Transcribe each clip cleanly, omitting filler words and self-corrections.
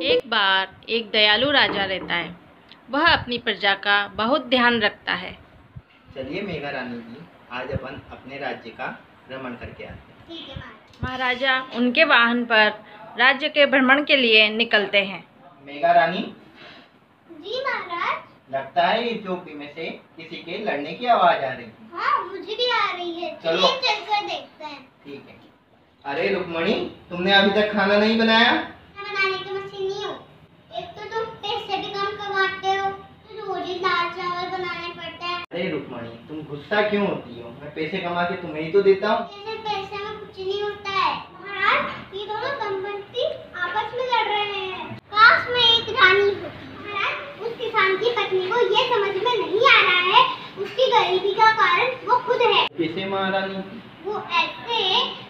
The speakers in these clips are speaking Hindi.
एक बार एक दयालु राजा रहता है। वह अपनी प्रजा का बहुत ध्यान रखता है। चलिए मेघा रानी जी, आज अपन अपने राज्य का भ्रमण करके आते हैं। ठीक है महाराजा उनके वाहन पर राज्य के भ्रमण के लिए निकलते हैं। मेघा रानी जी महाराज। लगता है इस झोपड़ी में से किसी के लड़ने की आवाज आ रही है। हाँ मुझे भी आ रही है। चलो चलकर देखते हैं। ठीक है। अरे रुक्मणी, तुमने अभी तक खाना नहीं बनाया? मैं बनाने की मशीन नहीं हूँ। एक तो तुम पैसे भी कम कमाते हो, तो रोज ही दाल चावल बनाने पड़ता है। अरे रुक्मणी, तुम गुस्सा क्यों होती हो? मैं पैसे कमा के तुम्हें ही तो देता हूँ। पैसे में कुछ नहीं होता है महाराज। ये दोनों दंपति आपस में लड़ रहे हैं। काश मैं एक रानी होती। महाराज, उस किसान की पत्नी को ये समझ में नहीं आ रहा है उसकी गरीबी का कारण वो खुद है। कैसे महारानी? वो ऐसे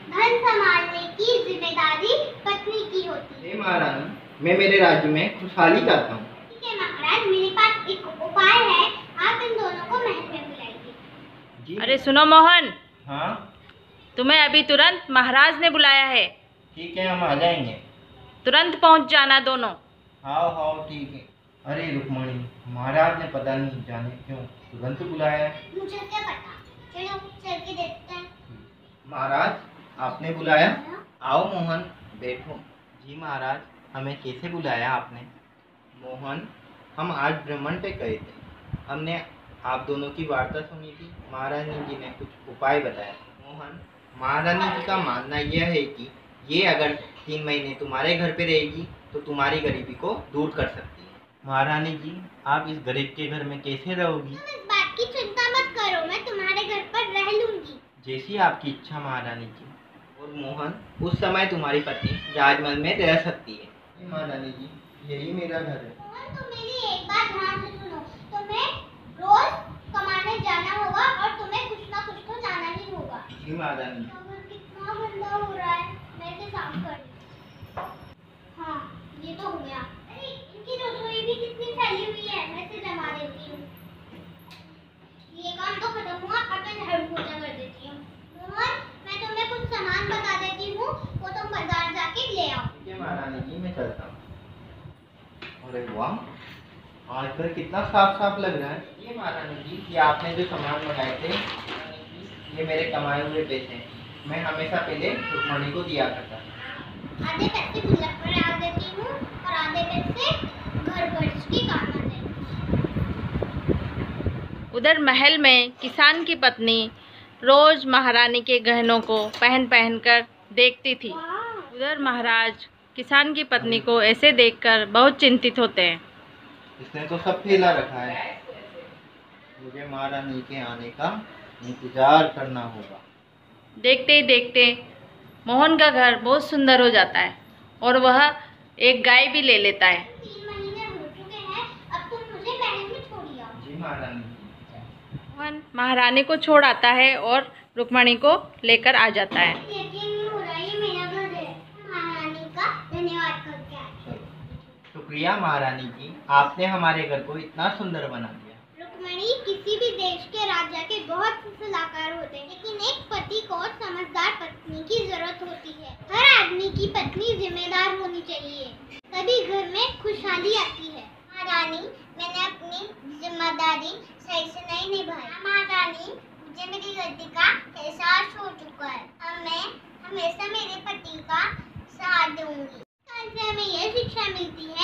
धन संभालने की जिम्मेदारी पत्नी की होती है। महारानी, मैं मेरे राज्य में खुशहाली चाहता हूँ। ठीक है महाराज, मेरे पास एक उपाय है। आप इन दोनों को महल में बुलाइए। अरे सुनो मोहन, हाँ तुम्हें अभी तुरंत महाराज ने बुलाया है। ठीक है, हम आ जाएंगे। तुरंत पहुंच जाना दोनों। हाँ हाँ ठीक है। अरे रुक्मणी, महाराज ने पता नहीं जाने क्यों तुरंत बुलाया है। मुझे क्या पता, चलो चल के देखते हैं। महाराज, आपने बुलाया? आओ मोहन, बैठो। जी महाराज, हमें कैसे बुलाया आपने? मोहन, हम आज भ्रमण पे गए थे। हमने आप दोनों की वार्ता सुनी थी। महारानी जी ने कुछ उपाय बताया। मोहन, महारानी जी का मानना यह है कि ये अगर 3 महीने तुम्हारे घर पे रहेगी तो तुम्हारी गरीबी को दूर कर सकती है। महारानी जी, आप इस गरीब के घर में कैसे रहोगी? तुम इस बात की चिंता मत करो, मैं तुम्हारे घर पर रह लूंगी। जैसी आपकी इच्छा महारानी जी। और मोहन, उस समय तुम्हारी पत्नी राजमहल में रह सकती है। महारानी जी, यही मेरा घर है। मोहन, तुम मेरी एक बात ध्यान से सुनो। तुम्हें रोज कमाने जाना होगा और तुम्हें कुछ ना कुछ तो जाना ही होगा। जी महारानी। कितना गंदा हो रहा है, मैं इसे साफ कर दूं। हाँ ये तो हो गया। अरे इनकी रसोई भी कितनी फैली हुई है, मैं इसे जमा देती हूँ। ये काम तो खत्म हुआ, अब मैं झाड़ू पोछा कर देती हूँ। मोहन, मैं तुम्हें कुछ सामान बता देती हूँ, वो तुम बाजार जाके ले आओ। ठीक है महारानी जी, मैं चलता हूँ। अरे वाह, आज पर कितना साफ साफ लग रहा है। ये महारानी जी, ये आपने जो सामान मंगाए थे, ये मेरे कमाए हुए पैसे हैं। मैं हमेशा पहले रुक्मणी को दिया करता था। आधे पैसे गुल्लक पर डाल देती हूँ और आधे पैसे घर खर्च के काम आते हैं। उधर महल में किसान की पत्नी रोज महारानी के गहनों को पहन पहन कर देखती थी। उधर महाराज किसान की पत्नी को ऐसे देखकर बहुत चिंतित होते हैं। इसने तो सब फैला रखा है। मुझे महारानी के आने का इंतजार करना होगा। देखते ही देखते मोहन का घर बहुत सुंदर हो जाता है और वह एक गाय भी ले लेता है। 3 महीने हो चुके हैं, अब तुम मुझे महल में छोड़िए। जी महारानी। मोहन महारानी को छोड़ आता है और रुक्मणी को लेकर आ जाता है। यकीन नहीं हो रहा, ये मेरा घर है। महारानी का धन्यवाद करके आए। शुक्रिया महारानी जी, आपने हमारे घर को इतना सुंदर बना दिया। रुक्मणी, किसी भी देश के राजा के बहुत से सलाहकार होते हैं, लेकिन एक पति को समझदार पत्नी की जरूरत होती है। हर आदमी की पत्नी जिम्मेदार होनी चाहिए, तभी घर में खुशहाली आती है। महारानी, मैंने अपनी जिम्मेदारी सही से नहीं निभाई। महारानी, मुझे मेरी गलती का एहसास हो चुका है। अब मैं हमेशा मेरे पति का साथ दूंगी। इससे हमें यह शिक्षा मिलती है